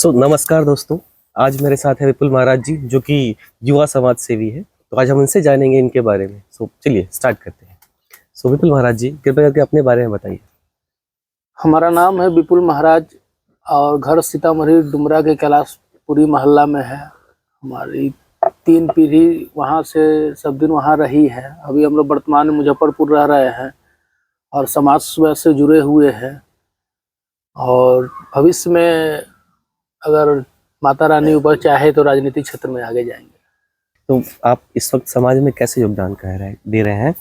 नमस्कार दोस्तों। आज मेरे साथ है विपुल महाराज जी, जो कि युवा समाज सेवी है। तो आज हम इनसे जानेंगे इनके बारे में। चलिए स्टार्ट करते हैं। विपुल महाराज जी, कृपया करके अपने बारे में बताइए। हमारा नाम है विपुल महाराज और घर सीतामढ़ी डुमरा के कैलाशपुरी मोहल्ला में है। हमारी 3 पीढ़ी वहाँ से सब दिन वहाँ रही है। अभी हम लोग वर्तमान में मुजफ्फरपुर रह रहे हैं और समाज सेवा से जुड़े हुए हैं। और भविष्य में अगर माता रानी ऊपर चाहे तो राजनीतिक क्षेत्र में आगे जाएंगे। तो आप इस वक्त समाज में कैसे योगदान दे रहे हैं?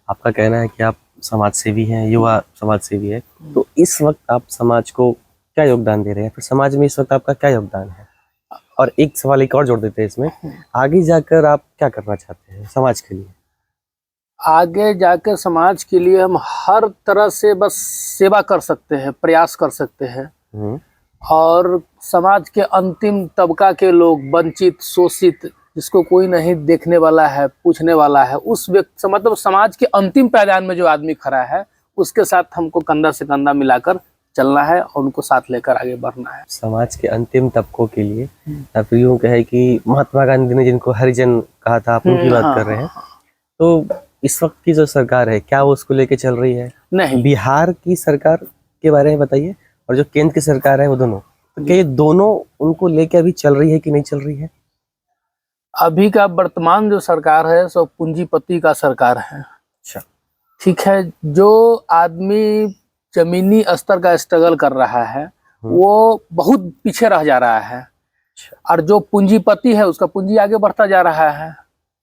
आपका कहना है कि आप समाज सेवी हैं, युवा समाज सेवी है। तो इस वक्त आप समाज को क्या योगदान दे रहे हैं? फिर समाज में इस वक्त आपका क्या योगदान है? और एक सवाल एक और जोड़ देते हैं इसमें, आगे जाकर आप क्या करना चाहते हैं समाज के लिए? आगे जाकर समाज के लिए हम हर तरह से बस सेवा कर सकते हैं, प्रयास कर सकते हैं। और समाज के अंतिम तबका के लोग, वंचित, शोषित, जिसको कोई नहीं देखने वाला है, पूछने वाला है, उस व्यक्ति मतलब समाज के अंतिम पायदान में जो आदमी खड़ा है, उसके साथ हमको कंधा से कंधा मिलाकर चलना है और उनको साथ लेकर आगे बढ़ना है। समाज के अंतिम तबकों के लिए आप यूं कहे कि महात्मा गांधी ने जिनको हरिजन कहा था, आप उनकी बात कर रहे हैं। तो इस वक्त की जो सरकार है, क्या वो उसको लेके चल रही है? नहीं। बिहार की सरकार के बारे में बताइए, और जो केंद्र की सरकार है वो दोनों, तो क्या ये दोनों उनको लेके अभी चल रही है कि नहीं चल रही है? अभी का वर्तमान जो सरकार है सो पूंजीपति का सरकार है। अच्छा, ठीक है। जो आदमी जमीनी स्तर का स्ट्रगल कर रहा है वो बहुत पीछे रह जा रहा है। और जो पूंजीपति है उसका पूंजी आगे बढ़ता जा रहा है।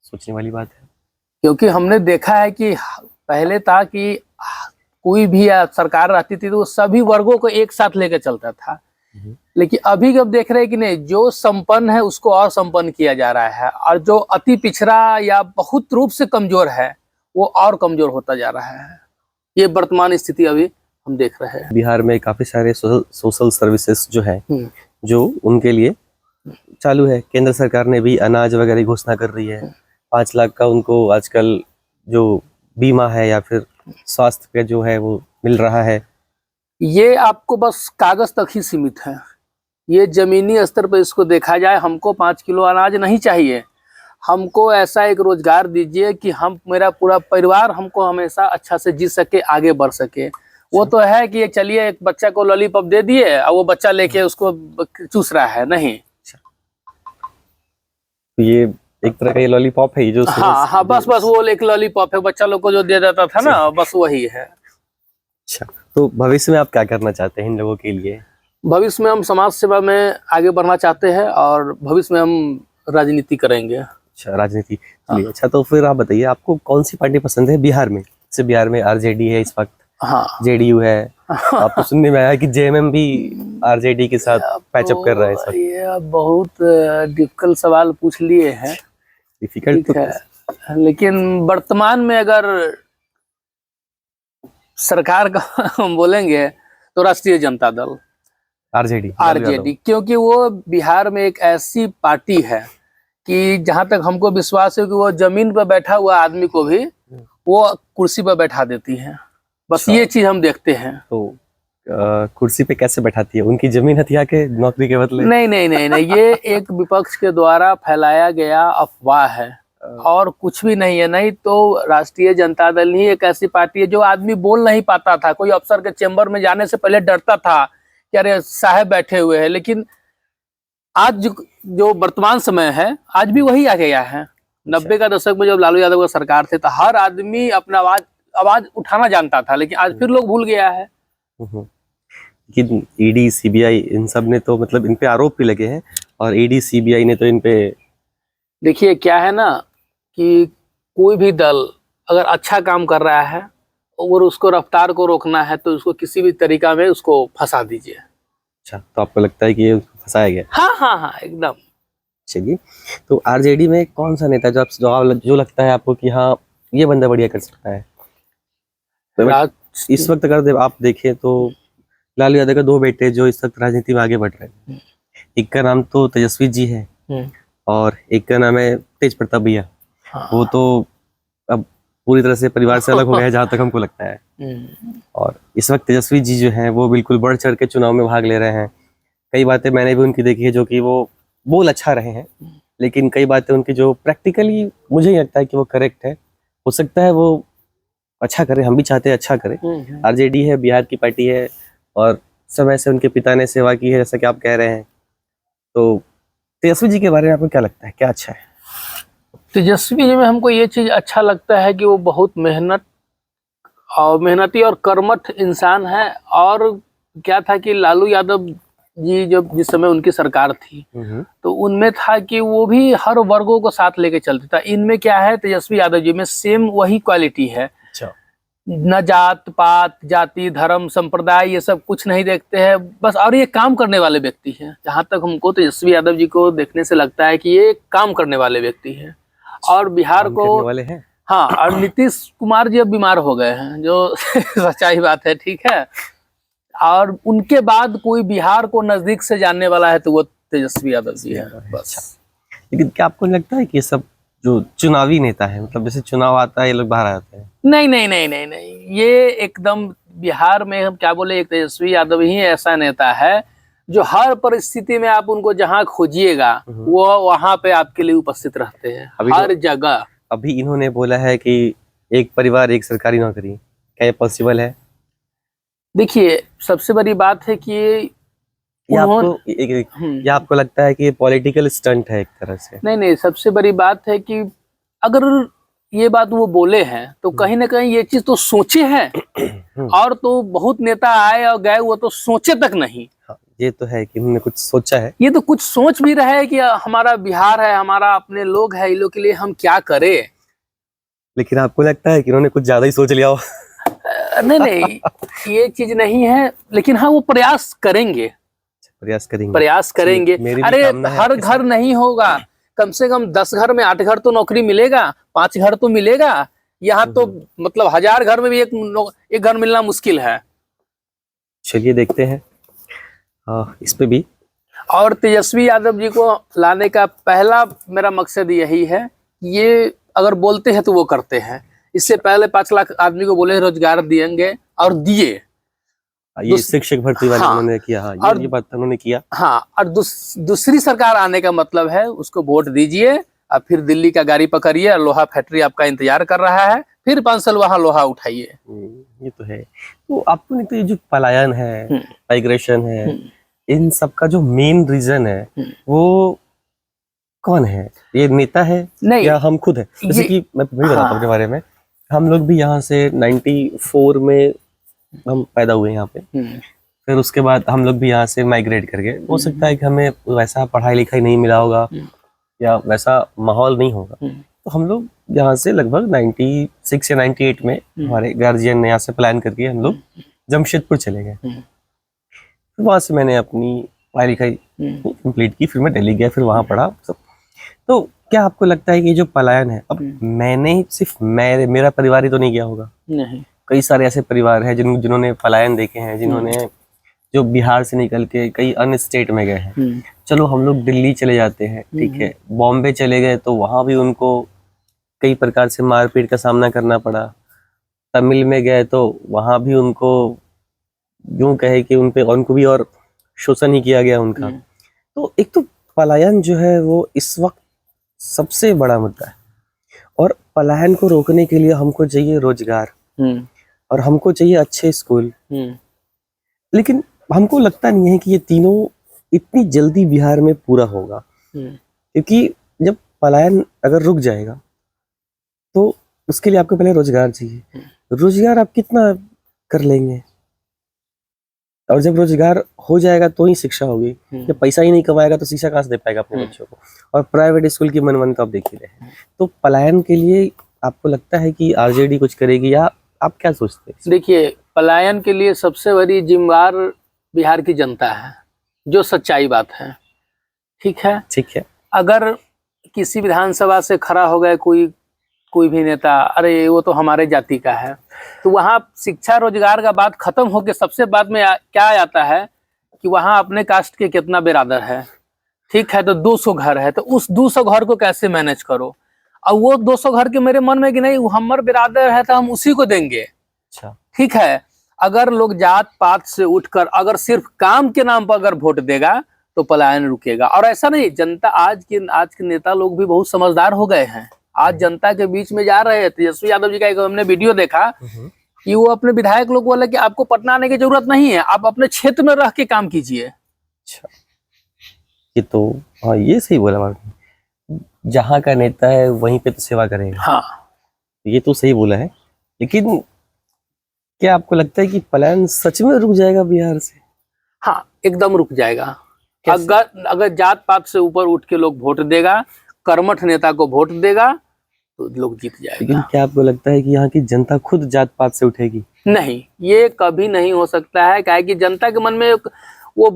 सोचने वाली बात है, क्योंकि हमने देखा है कि पहले था कि कोई भी सरकार रहती थी तो वो सभी वर्गों को एक साथ लेकर चलता था। लेकिन अभी जब देख रहे हैं कि नहीं, जो संपन्न है उसको और संपन्न किया जा रहा है, और जो अति पिछड़ा या बहुत रूप से कमजोर है वो और कमजोर होता जा रहा है। ये वर्तमान स्थिति अभी हम देख रहे हैं। बिहार में काफी सारे सोशल सर्विसेज जो है, जो उनके लिए चालू है। केंद्र सरकार ने भी अनाज वगैरह की घोषणा कर रही है। 5 लाख का उनको आजकल जो बीमा है या फिर स्वास्थ्य का जो है वो मिल रहा है। ये आपको बस कागज तक ही सीमित है। ये जमीनी स्तर पर इसको देखा जाए, हमको 5 किलो अनाज नहीं चाहिए। हमको ऐसा एक रोजगार दीजिए कि मेरा पूरा परिवार हमको हमेशा अच्छा से जी सके, आगे बढ़ सके। वो तो है कि चलिए एक बच्चा को लॉलीपॉप दे दिए और वो बच्चा लेके उसको चूस रहा है, नहीं। ये एक तरह का ये लॉलीपॉप है जो हाँ, बस वो एक लॉलीपॉप है, बच्चा लोग को जो दे देता था ना, बस वही है। अच्छा, तो भविष्य में आप क्या करना चाहते हैं इन लोगों के लिए? भविष्य में हम समाज सेवा में आगे बढ़ना चाहते हैं और भविष्य में हम राजनीति करेंगे। अच्छा, राजनीति। चलिए, अच्छा तो फिर आप बताइए, आपको कौन सी पार्टी पसंद है बिहार में? जैसे बिहार में आरजेडी है इस वक्त, जेडीयू है। आपको सुनने में आया कि जेएमएम भी आरजेडी के साथ पैचअप कर रहा है इस वक्त। ये बहुत डिफिकल्ट सवाल पूछ लिए हैं। डिफिकल्ट तो है, लेकिन वर्तमान में अगर सरकार का हम बोलेंगे तो राष्ट्रीय जनता दल, आरजेडी, क्योंकि वो बिहार में एक ऐसी पार्टी है कि जहां तक हमको विश्वास है कि वो जमीन पर बैठा हुआ आदमी को भी वो कुर्सी पर बैठा देती है। बस ये चीज हम देखते हैं। तो कुर्सी पे कैसे बैठाती है? उनकी जमीन हथिया के नौकरी के बदले? नहीं, ये एक विपक्ष के द्वारा फैलाया गया अफवाह है और कुछ भी नहीं है। नहीं तो राष्ट्रीय जनता दल ही एक ऐसी पार्टी है जो आदमी बोल नहीं पाता था। कोई अफसर के चेंबर में जाने से पहले डरता था कि अरे साहब बैठे हुए हैं। लेकिन आज जो वर्तमान समय है, आज भी वही आ गया है। 90 का दशक में जब लालू यादव का सरकार थे तो हर आदमी अपना आवाज उठाना जानता था, लेकिन आज फिर लोग भूल गया है। ईडी, सीबीआई, इन सब ने तो मतलब इन पे आरोप भी लगे हैं, और ईडी, सीबीआई ने तो इन पे, देखिए क्या है ना कि कोई भी दल अगर अच्छा काम कर रहा है और उसको रफ्तार को रोकना है तो उसको किसी भी तरीका में उसको फंसा दीजिए। अच्छा, तो आपको लगता है कि ये फंसाया गया? हाँ, एकदम। चलिए, तो आरजेडी में कौन सा नेता जो लगता है आपको कि हाँ ये बंदा बढ़िया कर सकता है? तो इस वक्त अगर आप देखें तो लालू यादव का 2 बेटे जो इस वक्त राजनीति में आगे बढ़ रहे हैं, एक का नाम तो तेजस्वी जी है और एक का नाम है तेज प्रताप भैया। वो तो अब पूरी तरह से परिवार से अलग हो गया है जहां तक हमको लगता है। और इस वक्त तेजस्वी जी जो हैं वो बिल्कुल बढ़ चढ़ के चुनाव में भाग ले रहे हैं। कई बातें मैंने भी उनकी देखी है जो कि वो बोल अच्छा रहे हैं, लेकिन कई बातें उनकी जो प्रैक्टिकली मुझे नहीं लगता है कि वो करेक्ट है। हो सकता है वो अच्छा करे, हम भी चाहते हैं अच्छा करे। आरजेडी है, बिहार की पार्टी है, और समय से उनके पिता ने सेवा की है, जैसा कि आप कह रहे हैं। तो तेजस्वी जी के बारे में आपको क्या लगता है, क्या अच्छा है? तेजस्वी जी में हमको ये चीज अच्छा लगता है कि वो बहुत मेहनती और कर्मठ इंसान है। और क्या था कि लालू यादव जी जब जिस समय उनकी सरकार थी तो उनमें था कि वो भी हर वर्गों को साथ लेके चलते था। इनमें क्या है, तेजस्वी यादव जी में सेम वही क्वालिटी है। अच्छा। न जात पात, जाति, धर्म, संप्रदाय ये सब कुछ नहीं देखते हैं बस। और ये काम करने वाले व्यक्ति हैं। जहां तक हमको तेजस्वी यादव जी को देखने से लगता है कि ये काम करने वाले व्यक्ति हैं। और बिहार काम को करने वाले हैं। हाँ, और नीतीश कुमार जी अब बीमार हो गए हैं, जो सच्चाई बात है, ठीक है। और उनके बाद कोई बिहार को नजदीक से जानने वाला है तो वो तेजस्वी यादव जी है बस। लेकिन क्या आपको नहीं लगता है कि ये सब जो चुनावी नेता है, मतलब जैसे चुनाव आता है ये लोग बाहर आते हैं? नहीं नहीं नहीं नहीं नहीं, ये एकदम बिहार में हम क्या बोले, एक तेजस्वी यादव ही ऐसा नेता है जो हर परिस्थिति में आप उनको जहां खोजिएगा वो वहां पे आपके लिए उपस्थित रहते हैं, हर जगह। अभी इन्होंने बोला है कि एक परिवार एक सरकारी नौकरी, क्या ये पॉसिबल है? देखिए, सबसे बड़ी बात है कि या आपको लगता है कि ये पॉलिटिकल स्टंट है एक तरह से? नहीं नहीं, सबसे बड़ी बात है कि अगर ये बात वो बोले हैं तो कहीं ना कहीं ये चीज तो सोचे हैं। और तो बहुत नेता आए और गए, वो तो सोचे तक नहीं। हाँ, ये तो है कि उन्होंने कुछ सोचा है। ये तो कुछ सोच भी रहे हैं कि हमारा बिहार है, हमारा अपने लोग है, इन लोग के लिए हम क्या करें। लेकिन आपको लगता है कि उन्होंने कुछ ज्यादा ही सोच लिया हो? नहीं नहीं, ये चीज नहीं है, लेकिन हाँ वो प्रयास करेंगे। प्रयास करेंगे। अरे हर घर नहीं होगा, कम से कम 10 घर में 8 घर तो नौकरी मिलेगा, 5 घर तो मिलेगा। यहाँ तो मतलब 1000 घर में भी एक घर मिलना मुश्किल है। चलिए देखते हैं इस पे भी। और तेजस्वी यादव जी को लाने का पहला मेरा मकसद यही है कि ये अगर बोलते हैं तो वो करते हैं। इससे पहले 5 लाख आदमी को बोले रोजगार देंगे और दिए। ये शिक्षक भर्ती वाले उन्होंने किया। हाँ, और ये बात उन्होंने किया। हाँ, और दूसरी सरकार आने का मतलब है उसको वोट दीजिए और फिर दिल्ली का गाड़ी पकड़िए और लोहा फैक्ट्री आपका इंतजार कर रहा है, फिर 5 साल वहां लोहा उठाइए। ये तो है। तो आपको नहीं, तो ये जो पलायन है, माइग्रेशन है, इन सब का जो मेन रीजन है वो कौन है? ये नेता है नहीं, या हम खुद है? जैसे कि मैं भी बताता हूँ अपने बारे में। हम लोग भी यहाँ से 94 में हम पैदा हुए यहाँ पे। फिर उसके बाद हम लोग भी यहाँ से माइग्रेट कर गए। हो सकता है कि हमें वैसा पढ़ाई लिखाई नहीं मिला होगा या वैसा माहौल नहीं होगा, तो हम लोग यहाँ से लगभग 96 या 98 में हमारे गार्जियन ने यहाँ से प्लान करके हम लोग जमशेदपुर चले गए। फिर वहाँ से मैंने अपनी पढ़ाई लिखाई कंप्लीट की, फिर मैं दिल्ली गया, फिर वहाँ पढ़ा सब। तो क्या आपको लगता है कि ये जो पलायन है, अब मैंने सिर्फ मेरा परिवार ही तो नहीं गया होगा, नहीं, कई सारे ऐसे परिवार हैं जिन्होंने पलायन देखे हैं, जिन्होंने जो बिहार से निकल के कई अन्य स्टेट में गए हैं। चलो हम लोग दिल्ली चले जाते हैं, ठीक है, बॉम्बे चले गए तो वहां भी उनको कई प्रकार से मारपीट का सामना करना पड़ा। तमिल में गए तो वहां भी उनको यूं कहे कि उनको भी और शोषण ही किया गया उनका। तो एक तो पलायन जो है वो इस वक्त सबसे बड़ा मुद्दा है, और पलायन को रोकने के लिए हमको चाहिए रोजगार और हमको चाहिए अच्छे स्कूल। लेकिन हमको लगता नहीं है कि ये तीनों इतनी जल्दी बिहार में पूरा होगा, क्योंकि जब पलायन अगर रुक जाएगा तो उसके लिए आपको पहले रोजगार चाहिए। रोजगार आप कितना कर लेंगे? और जब रोजगार हो जाएगा तो ही शिक्षा होगी। जब पैसा ही नहीं कमाएगा तो शिक्षा कहाँ से दे पाएगा अपने बच्चों को? और प्राइवेट स्कूल की मनमानी तो आप देख ही रहे हैं। तो पलायन के लिए आपको लगता है कि आरजेडी कुछ करेगी, या आप क्या सोचते हैं? देखिए, पलायन के लिए सबसे बड़ी जिम्मेदार बिहार की जनता है, जो सच्चाई बात है। ठीक है, ठीक है। अगर किसी विधानसभा से खड़ा हो गए कोई भी नेता, अरे वो तो हमारे जाति का है, तो वहाँ शिक्षा रोजगार का बात खत्म होके सबसे बाद में क्या आता है कि वहाँ अपने कास्ट के कितना बिरादर है। ठीक है, तो 200 घर है, तो उस 200 घर को कैसे मैनेज करो। और वो 200 घर के मेरे मन में कि नहीं वो हमारे बिरादर है तो हम उसी को देंगे। अच्छा, ठीक है। अगर लोग जात पात से उठकर अगर सिर्फ काम के नाम पर अगर वोट देगा तो पलायन रुकेगा। और ऐसा नहीं, जनता आज के नेता लोग भी बहुत समझदार हो गए हैं। आज जनता के बीच में जा रहे हैं। तेजस्वी यादव जी का एक हमने वीडियो देखा कि वो अपने विधायक लोग बोले कि आपको पटना आने की जरूरत नहीं है, आप अपने क्षेत्र में रह के काम कीजिए। अच्छा, ये तो हाँ, ये सही बोला आपने, जहाँ का नेता है वहीं पे तो सेवा करेगा। हाँ, ये तो सही बोला है। लेकिन क्या आपको लगता है कि पलायन सच में रुक जाएगा बिहार से? हाँ, एकदम रुक जाएगा। कैसे? अगर जात पात से ऊपर उठ के लोग वोट देगा, कर्मठ नेता को वोट देगा तो लोग जीत लेकिन जाएगा। क्या आपको लगता है कि यहाँ की जनता खुद जात पात से उठेगी? नहीं, ये कभी नहीं हो सकता है। काहे कि जनता के मन में वो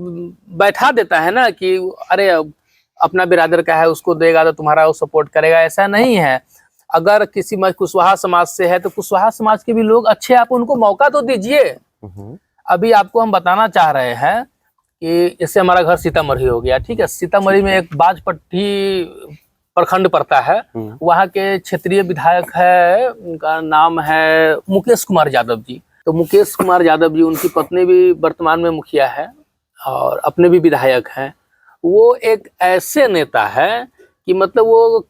बैठा देता है ना कि अरे अपना बिरादर का है, उसको देगा तो तुम्हारा वो सपोर्ट करेगा। ऐसा नहीं है। अगर किसी कुशवाहा समाज से है तो कुशवाहा समाज के भी लोग अच्छे, आप उनको मौका तो दीजिए। अभी आपको हम बताना चाह रहे हैं कि जैसे हमारा घर सीतामढ़ी हो गया, ठीक है। सीतामढ़ी में एक बाजपट्टी प्रखंड पड़ता है, वहाँ के क्षेत्रीय विधायक है, उनका नाम है मुकेश कुमार यादव जी। तो मुकेश कुमार यादव जी, उनकी पत्नी भी वर्तमान में मुखिया है और अपने भी विधायक हैं। वो एक ऐसे नेता है कि मतलब वो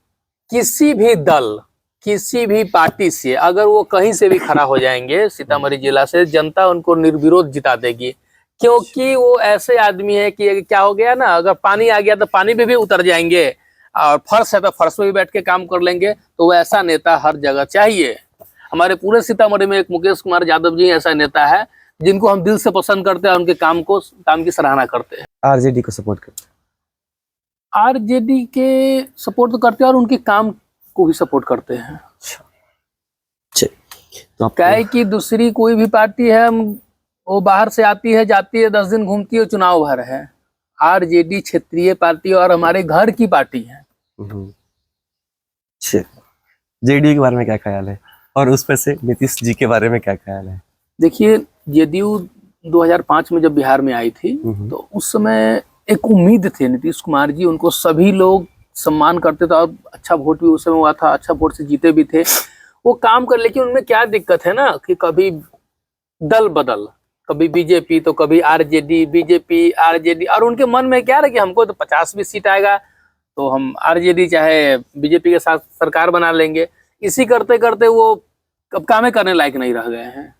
किसी भी दल, किसी भी पार्टी से अगर वो कहीं से भी खड़ा हो जाएंगे सीतामढ़ी जिला से, जनता उनको निर्विरोध जिता देगी। क्योंकि वो ऐसे आदमी है कि क्या हो गया ना, अगर पानी आ गया तो पानी में भी उतर जाएंगे, और फर्श है तो फर्श में भी बैठ के काम कर लेंगे। तो वो ऐसा नेता हर जगह चाहिए। हमारे पूरे सीतामढ़ी में एक मुकेश कुमार यादव जी ऐसा नेता है जिनको हम दिल से पसंद करते हैं, उनके काम की सराहना करते हैं। आरजेडी को सपोर्ट करते हैं? आरजेडी के सपोर्ट तो करते हैं और उनके काम को भी सपोर्ट करते हैं। तो क्या है कि दूसरी कोई भी पार्टी है, वो बाहर से आती है, जाती है, 10 दिन घूमती है, चुनाव भर है। आरजेडी क्षेत्रीय पार्टी और हमारे घर की पार्टी है। जेडीयू के बारे में क्या ख्याल है, और उस पर से नीतीश जी के बारे में क्या ख्याल है? देखिए, जेडीयू 2005 में जब बिहार में आई थी तो उस समय एक उम्मीद थी नीतीश कुमार जी, उनको सभी लोग सम्मान करते थे और अच्छा वोट भी उस समय हुआ था, अच्छा वोट से जीते भी थे वो काम कर। लेकिन उनमें क्या दिक्कत है ना कि कभी दल बदल, कभी बीजेपी तो कभी आरजेडी, बीजेपी आरजेडी, और उनके मन में क्या रहा कि हमको तो 50 भी सीट आएगा तो हम आरजेडी चाहे बीजेपी के साथ सरकार बना लेंगे। इसी करते करते वो अब कामें करने लायक नहीं रह गए हैं।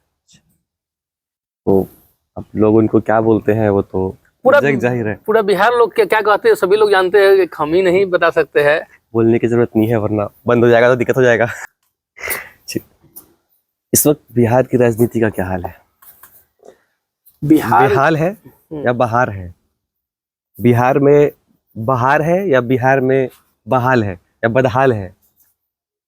तो अब लोग उनको क्या बोलते हैं वो तो पूरा जाहिर है, पूरा बिहार लोग क्या कहते हैं सभी लोग जानते हैं कि हम ही नहीं बता सकते हैं। बोलने की जरूरत नहीं है वरना बंद हो जाएगा तो दिक्कत हो जाएगा। इस वक्त बिहार की राजनीति का क्या हाल है? बेहाल है या बहार है? बिहार में बहार है या बिहार में बहाल है या बदहाल है?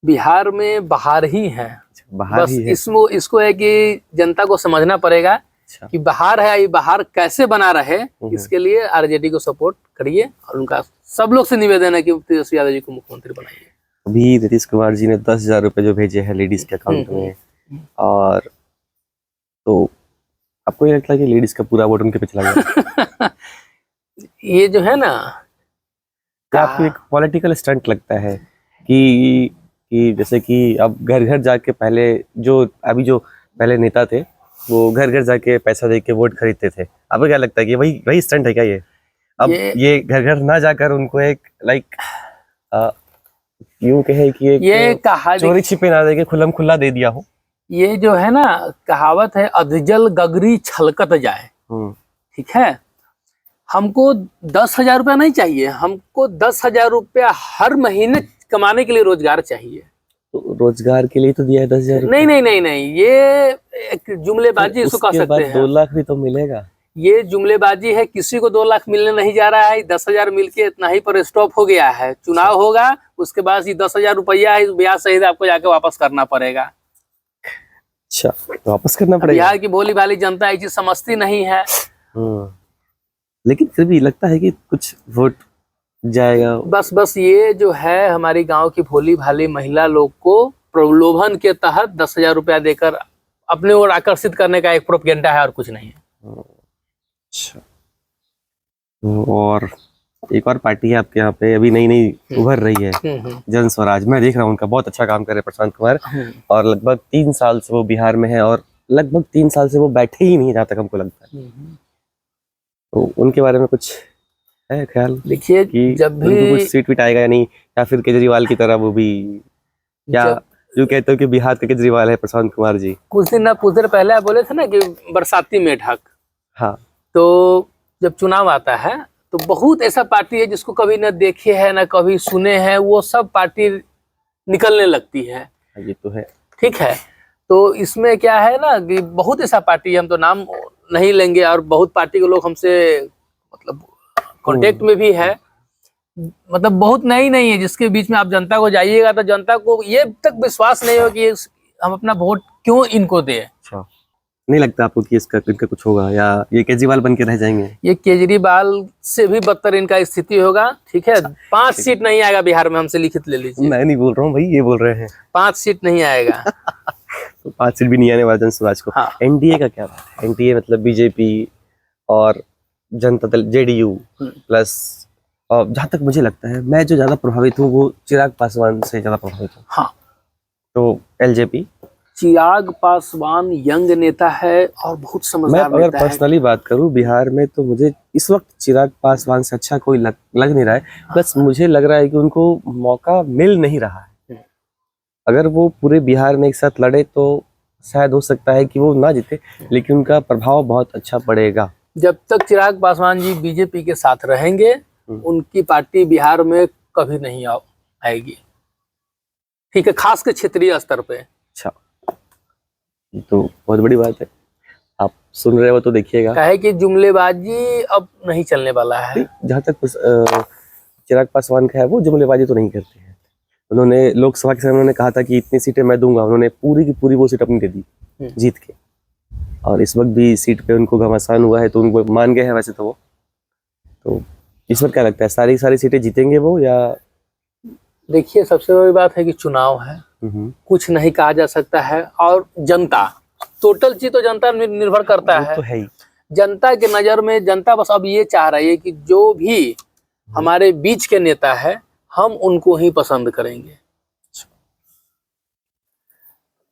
बिहार में बहार ही है। बहार बस ही है। इसको है कि जनता को समझना पड़ेगा कि बहार है, ये बहार कैसे बना रहे। इसके लिए आरजेडी को सपोर्ट करिए और उनका सब लोग से निवेदन है कि तेजस्वी यादव जी को मुख्यमंत्री बनाइए। अभी नीतीश कुमार जी ने 10,000 रुपए जो भेजे हैं लेडीज के अकाउंट में, और तो आपको ये लगता है कि लेडीज का पूरा वोट उनके पे चला गया? ये जो है ना, क्या आपको एक पॉलिटिकल स्टंट लगता है कि जैसे कि अब घर घर जाके पहले नेता थे वो घर घर जाके पैसा दे के वोट खरीदते थे, आपको क्या लगता है कि वही स्टंट है क्या ये? अब ये घर घर ना जाकर उनको एक यूं कहे कि एक चोरी छिपे ना देके खुल्लम खुल्ला दे दिया हो। ये जो है ना, कहावत है, अधजल गगरी छलकत जाए। ठीक है, हमको 10,000 रुपया नहीं चाहिए, हमको 10,000 रुपया हर महीने कमाने के लिए रोजगार चाहिए। तो रोजगार के लिए तो दिया है 10,000 रुपया। नहीं, ये एक जुमलेबाजी इसको कह सकते हैं। 2 लाख भी तो मिलेगा। ये जुमलेबाजी है, किसी को 2 लाख मिलने नहीं जा रहा है। 10,000 मिलके इतना ही पर स्टॉप हो गया है। चुनाव होगा उसके बाद ये 10,000 रुपया है, ब्याज सहित आपको जाके वापस करना पड़ेगा। अच्छा, तो वापस करना पड़ेगा। बिहार की भोली भाली जनता ये चीज समझती नहीं है। लेकिन फिर भी लगता है कि कुछ वोट जाएगा। बस ये जो है, हमारी गांव की भोली भाली महिला लोग को प्रलोभन के तहत 10,000 रुपया देकर अपने ओर आकर्षित करने का एक प्रोपेगेंडा है और कुछ नहीं है। अच्छा, और एक और पार्टी है आपके यहाँ पे अभी नई उभर रही है, जनस्वराज। मैं देख रहा हूँ उनका बहुत अच्छा काम कर रहे हैं प्रशांत कुमार, और लगभग 3 साल से वो बिहार में है और लगभग 3 साल से वो बैठे ही नहीं, जहाँ तक हमको लगता है। तो उनके बारे में कुछ है ख्याल देखिए, कि जब उनको भी कुछ सीट विट आएगा या नहीं, या फिर केजरीवाल की तरह वो भी, क्या जो कहते हो कि बिहार का केजरीवाल है प्रशांत कुमार जी। कुछ दिन पहले आप बोले थे ना कि बरसाती मेढक, हाँ, तो जब चुनाव आता है तो बहुत ऐसा पार्टी है जिसको कभी न देखे है न कभी सुने हैं, वो सब पार्टी निकलने लगती है। ये तो है। ठीक है, तो इसमें क्या है ना कि बहुत ऐसा पार्टी है, हम तो नाम नहीं लेंगे, और बहुत पार्टी के लोग हमसे मतलब कांटेक्ट में भी है, मतलब बहुत नई नहीं है, जिसके बीच में आप जनता को जाइएगा तो जनता को ये तक विश्वास नहीं हो कि हम अपना वोट क्यों इनको दें। अच्छा, नहीं लगता आपको कि इनका कुछ होगा, या ये केजरीवाल बन के रह जाएंगे? ये केजरीवाल से भी बदतर इनका स्थिति होगा। ठीक है, 5 सीट नहीं आएगा बिहार में, हमसे लिखित ले लीजिए। मैं नहीं बोल रहा हूँ भाई, ये बोल रहे हैं 5 सीट नहीं आएगा। तो 5 सीट भी नहीं आने वाला जनसुराज को। हाँ। एनडीए का क्या बात है? एनडीए मतलब बीजेपी और जनता दल जेडीयू प्लस, और जहाँ तक मुझे लगता है, मैं जो ज्यादा प्रभावित हूँ वो चिराग पासवान से ज्यादा प्रभावित हूँ। हाँ, तो एलजेपी, चिराग पासवान यंग नेता है और बहुत मैं समझदार अगर नेता है। पर्सनली बात करूं बिहार में, तो मुझे इस वक्त चिराग पासवान से अच्छा कोई लग नहीं रहा है। बस मुझे लग रहा है कि उनको मौका मिल नहीं रहा है। अगर वो पूरे बिहार में एक साथ लड़े तो शायद हो सकता है कि वो ना जीते, लेकिन उनका प्रभाव बहुत अच्छा पड़ेगा। जब तक चिराग पासवान जी बीजेपी के साथ रहेंगे, उनकी पार्टी बिहार में कभी नहीं आएगी। ठीक है, खास कर क्षेत्रीय स्तर पे। अच्छा, तो बहुत बड़ी बात है। आप सुन रहे हो तो देखिएगा। कहे कि जुमलेबाजी अब नहीं चलने वाला है। जहाँ तक चिराग पासवान का है, वो जुमलेबाजी तो नहीं करते हैं। उन्होंने लोकसभा के समय उन्होंने कहा था कि इतनी सीटें मैं दूंगा, उन्होंने पूरी की पूरी वो सीट अपनी दे दी जीत के, और इस वक्त भी सीट पे उनको घमासान हुआ है, तो उनको मान गए हैं वैसे तो वो। तो इस वक्त क्या लगता है, सारी सीटें जीतेंगे वो, या? देखिए, सबसे बड़ी बात है कि चुनाव है, कुछ नहीं कहा जा सकता है, और जनता, टोटल चीज तो जनता निर्भर करता है। तो है ही। जनता के नजर में जनता बस अब ये चाह रही है कि जो भी हमारे बीच के नेता है, हम उनको ही पसंद करेंगे।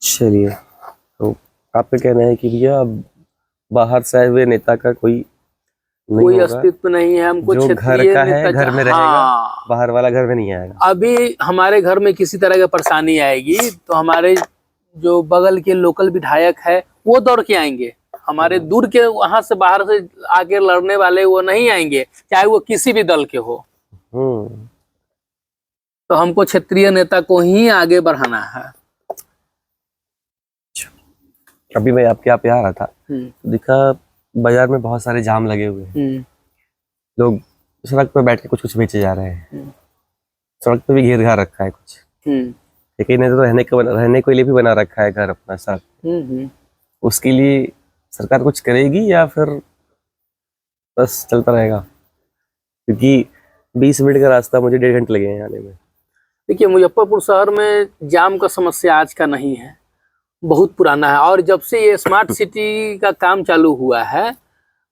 चलिए, तो आपका कहना है कि भैया अब बाहर से आए हुए नेता का कोई अस्तित्व नहीं है, हमको जो घर का है घर में रहेगा, बाहर वाला घर में नहीं आएगा। अभी हमारे घर में किसी तरह की परेशानी आएगी तो हमारे जो बगल के लोकल विधायक है वो दौड़ के आएंगे, हमारे दूर के वहां से बाहर से आके लड़ने वाले वो नहीं आएंगे, चाहे वो किसी भी दल के हो। तो हमको क्षेत्रीय नेता को ही आगे बढ़ाना है। अभी मैं आपके यहाँ पे आ रहा था, दिखा बाजार में बहुत सारे जाम लगे हुए हैं, लोग सड़क पर बैठ के कुछ बेचे जा रहे हैं। सड़क पे भी घेर घार रखा है कुछ, लेकिन नहीं तो रहने के लिए भी बना रखा है घर अपना सड़क। उसके लिए सरकार कुछ करेगी या फिर बस चलता रहेगा? क्योंकि 20 मिनट का रास्ता मुझे 1.5 घंटे लगे हैं आने में। देखिए, मुजफ्फरपुर शहर में जाम का समस्या आज का नहीं है, बहुत पुराना है, और जब से ये स्मार्ट सिटी का काम चालू हुआ है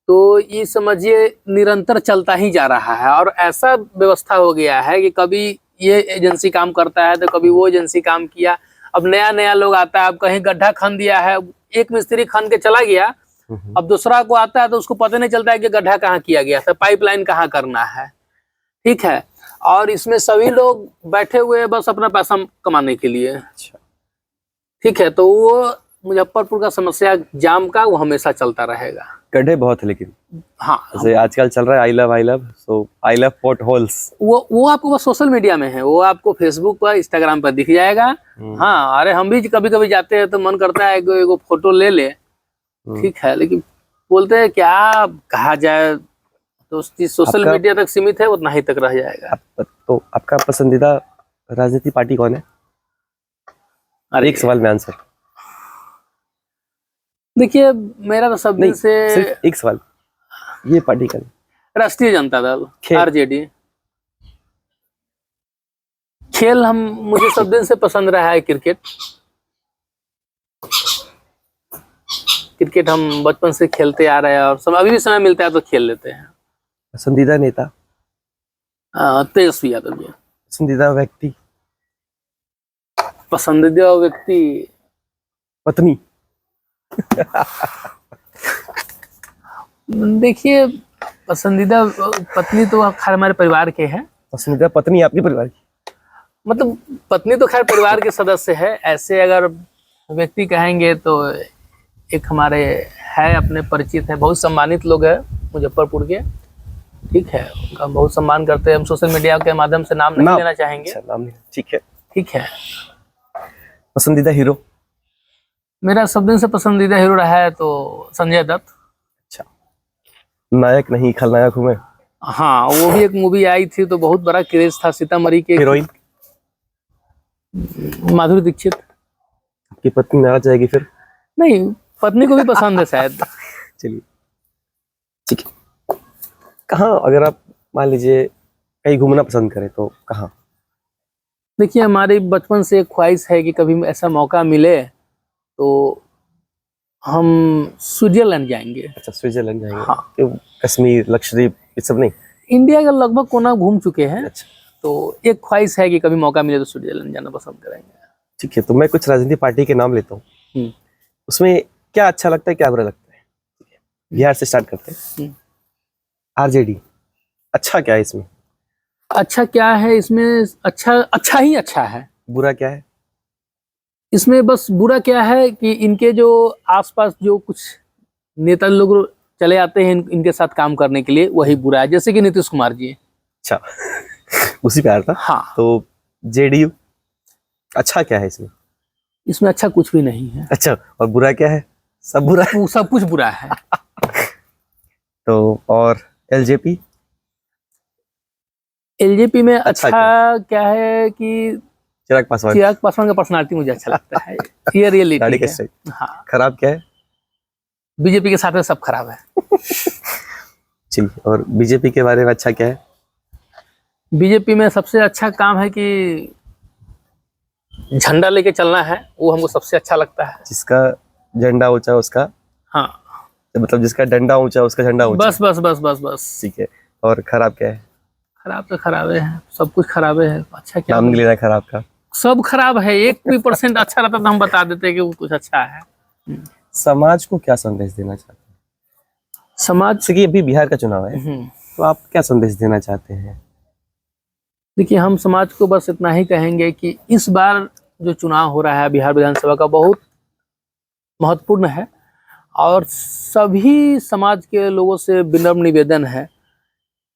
तो ये समझिए निरंतर चलता ही जा रहा है, और ऐसा व्यवस्था हो गया है कि कभी ये एजेंसी काम करता है तो कभी वो एजेंसी काम किया। अब नया लोग आता है, अब कहीं गड्ढा खन दिया है, एक मिस्त्री खन के चला गया, अब दूसरा को आता है तो उसको पता नहीं चलता है कि गड्ढा कहाँ किया गया था, पाइपलाइन कहाँ करना है। ठीक है, और इसमें सभी लोग बैठे हुए बस अपना पैसा कमाने के लिए। ठीक है, तो वो मुजफ्फरपुर का समस्या जाम का वो हमेशा चलता रहेगा। गड्ढे बहुत है लेकिन। हाँ, जैसे आजकल चल रहा है आई लव पोर्ट होल्स, वो आपको बस सोशल मीडिया में है, वो आपको फेसबुक पर इंस्टाग्राम पर दिख जाएगा। हाँ, अरे हम भी कभी कभी जाते हैं तो मन करता है एगो फोटो ले ले। ठीक है, लेकिन बोलते हैं क्या कहा जाए, तो सोशल मीडिया तक सीमित है, उतना ही तक रह जाएगा। तो आपका पसंदीदा राजनीति पार्टी कौन है? एक सवाल में आंसर। देखिए, मेरा तो सब दिन से सिर्फ एक सवाल, ये पार्टी का राष्ट्रीय जनता दल आरजेडी। खेल मुझे सब दिन से पसंद रहा है क्रिकेट हम बचपन से खेलते आ रहे हैं, और अभी भी समय मिलता है तो खेल लेते हैं। पसंदीदा नेता? तेजस्वी यादव जी। पसंदीदा व्यक्ति? पसंदीदा व्यक्ति पत्नी? देखिए, पसंदीदा पत्नी तो खैर हमारे परिवार के हैं, पसंदीदा पत्नी आपके परिवार की? मतलब पत्नी तो खैर परिवार के सदस्य है। ऐसे अगर व्यक्ति कहेंगे तो एक हमारे है, अपने परिचित है, बहुत सम्मानित लोग है मुजफ्फरपुर के, ठीक है, उनका हम बहुत सम्मान करते हैं। हम सोशल मीडिया के माध्यम से नाम नहीं लेना चाहेंगे। अच्छा, नाम नहीं, ठीक है। ठीक है। पसंदीदा हीरो? मेरा सब दिन से पसंदीदा हीरो रहा है तो संजय दत्त। अच्छा, नायक नहीं खलनायक हूँ मैं? हाँ, वो भी एक मूवी आई थी तो बहुत बड़ा क्रेज था। सीतामढ़ी के हीरोइन? माधुरी दीक्षित। आपकी पत्नी नाराज जाएगी फिर? नहीं, पत्नी को भी पसंद है शायद। चलिए, ठीक है। कहाँ, अगर आप मान लीजिए कहीं घूमना पसंद करें तो कहाँ? देखिए, हमारी बचपन से एक ख्वाहिश है कि कभी ऐसा मौका मिले तो हम स्विट्जरलैंड जाएंगे। अच्छा, स्विट्जरलैंड जाएंगे। हाँ। क्यों, कश्मीर, लक्षद्वीप, ये सब नहीं? इंडिया का लगभग कोना घूम चुके हैं। अच्छा, तो एक ख्वाहिश है कि कभी मौका मिले तो स्विट्जरलैंड जाना पसंद करेंगे। ठीक है। तो मैं कुछ राजनीतिक पार्टी के नाम लेता हूँ, उसमें क्या अच्छा लगता है, क्या बुरा लगता है? बिहार से स्टार्ट करते हैं। आरजेडी, अच्छा क्या है इसमें? अच्छा क्या है इसमें? अच्छा ही अच्छा है। बुरा क्या है? इसमें बस बुरा क्या है कि इनके जो आसपास जो कुछ नेता लोग चले आते हैं इनके साथ काम करने के लिए, वही बुरा है। जैसे कि नीतीश कुमार जी। अच्छा, उसी पे आ रहा था। हाँ। तो जेडीयू, अच्छा क्या है इसमें? इसमें अच्छा कुछ भी नहीं है। अच्छा, और बुरा क्या है? सब बुरा है। सब कुछ बुरा है। तो और एलजेपी? एलजेपी में अच्छा क्या है कि चिराग पासवान। चिराग पासवान का पर्सनालिटी मुझे अच्छा लगता है। ये रियलिटी है। हाँ। खराब क्या है? बीजेपी के साथ में सब खराब है। चलिए, और बीजेपी के बारे में अच्छा क्या है? बीजेपी में सबसे अच्छा काम है कि झंडा लेके चलना है, वो हमको सबसे अच्छा लगता है। जिसका झंडा ऊंचा उसका, हाँ, मतलब जिसका डंडा ऊंचा उसका झंडा ऊंचा। बस बस बस बस बस। ठीक है। और खराब क्या है? खराब तो खराब है, सब कुछ खराब है। अच्छा क्या? नाम नहीं लेना खराब का। सब खराब है। 1% अच्छा रहता तो हम बता देते कि वो कुछ अच्छा है। समाज को क्या संदेश देना चाहते हैं? समाज जैसे कि अभी बिहार का चुनाव है, तो आप क्या संदेश देना चाहते हैं? देखिए, हम समाज को बस इतना ही कहेंगे कि इस बार जो चुनाव हो रहा है बिहार विधानसभा का, बहुत महत्वपूर्ण है। और सभी समाज के लोगों से विनम्र निवेदन है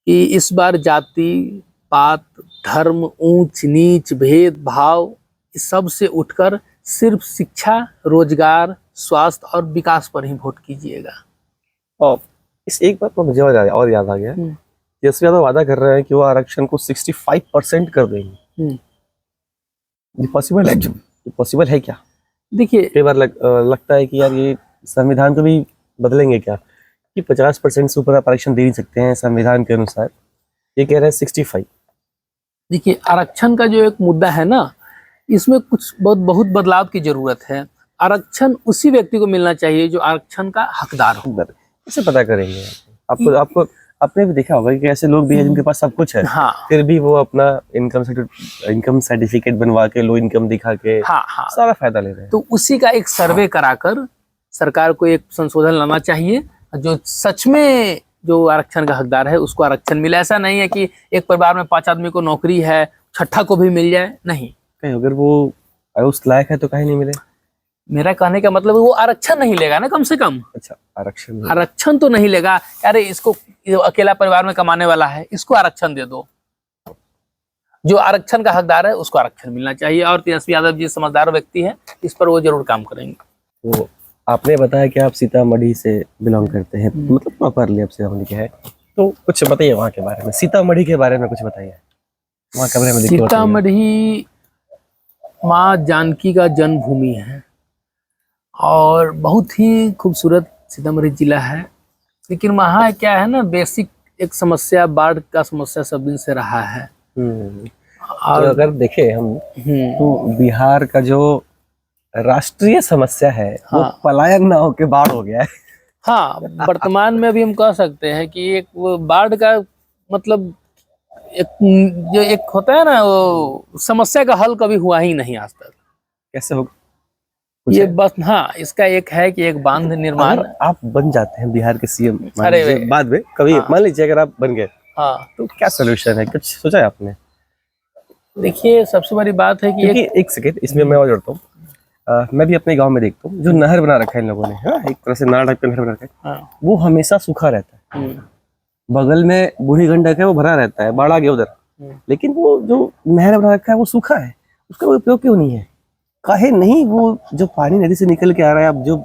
कि इस बार जाति, पात, धर्म, ऊंच नीच, भेदभाव इस सब से उठकर सिर्फ शिक्षा, रोजगार, स्वास्थ्य और विकास पर ही वोट कीजिएगा। और इस एक बात पर मुझे और याद आ गया, तेजस्वी यादव वादा कर रहे हैं कि वो आरक्षण को 65% कर देंगे। ये पॉसिबल है? ये पॉसिबल है क्या? देखिए, कई बार लगता है कि यार ये संविधान को भी बदलेंगे क्या, कि 50% से ऊपर आप आरक्षण दे नहीं सकते हैं संविधान के अनुसार। ये कह रहे हैं 65। देखिए, आरक्षण का जो एक मुद्दा है ना, इसमें कुछ बहुत बदलाव की जरूरत है। आरक्षण उसी व्यक्ति को मिलना चाहिए जो आरक्षण का हकदार हो। कैसे पता करेंगे? आपको आपने भी देखा होगा कि ऐसे लोग भी हैं जिनके पास सब कुछ है, हाँ, फिर भी वो अपना इनकम सर्टिफिकेट बनवा के, लो इनकम दिखा के हाँ, हाँ, सारा फायदा ले रहे हैं। तो उसी का एक सर्वे कराकर सरकार को एक संशोधन लाना चाहिए, जो सच में जो आरक्षण का हकदार है उसको आरक्षण मिले। ऐसा नहीं है कि एक परिवार में 5 आदमी को नौकरी है, छठा को भी मिल जाए, नहीं। कहीं अगर वो उस लायक है तो कहीं नहीं मिले? मेरा कहने का मतलब वो आरक्षण नहीं लेगा ना, कम से कम। अच्छा, आरक्षण तो नहीं लेगा। अरे इसको, अकेला परिवार में कमाने वाला है, इसको आरक्षण दे दो। जो आरक्षण का हकदार है उसको आरक्षण मिलना चाहिए। और तेजस्वी यादव जी समझदार व्यक्ति हैं, इस पर वो जरूर काम करेंगे। तो आपने बताया कि आप सीतामढ़ी से बिलोंग करते हैं, मतलब प्रॉपरली आप सीतामढ़ी के हैं, तो कुछ बताइए वहाँ के बारे में, सीतामढ़ी के बारे में कुछ बताइए। वहाँ कमरे में सीतामढ़ी माँ जानकी का जन्मभूमि है और बहुत ही खूबसूरत सीतामढ़ी जिला है। लेकिन वहाँ क्या है ना, बेसिक एक समस्या, बाढ़ का समस्या सब दिन से रहा है। और तो अगर देखें हम तो बिहार का जो राष्ट्रीय समस्या है, हाँ, वो पलायन ना होके बाढ़ हो गया है। हाँ, वर्तमान में भी हम कह सकते हैं कि एक बाढ़ का मतलब जो एक होता है ना, वो समस्या का हल कभी हुआ ही नहीं आज तक। कैसे होगा? ये बस हाँ, इसका एक है कि एक बांध निर्माण। अगर आप बन जाते हैं बिहार के सीएम अरे बाद में कभी, हाँ। मान लीजिए अगर आप बन गए, हाँ, तो क्या सोल्यूशन है, कुछ सोचा है आपने? देखिए सबसे बड़ी बात है कि क्योंकि एक सेकेंड इसमें मैं और जोड़ता हूँ, मैं भी अपने गांव में देखता हूँ जो नहर बना रखा है इन लोगों ने, है ना, एक तरह से नाला टाइप का नहर बना रखा है, हाँ, वो हमेशा सूखा रहता है। बगल में बूढ़ी गंडक है, वो भरा रहता है, बाढ़ आ गया उधर, लेकिन वो जो नहर बना रखा है वो सूखा है, उसका कोई उपयोग क्यों नहीं है? काहे नहीं? वो जो पानी नदी से निकल के आ रहा है, अब जो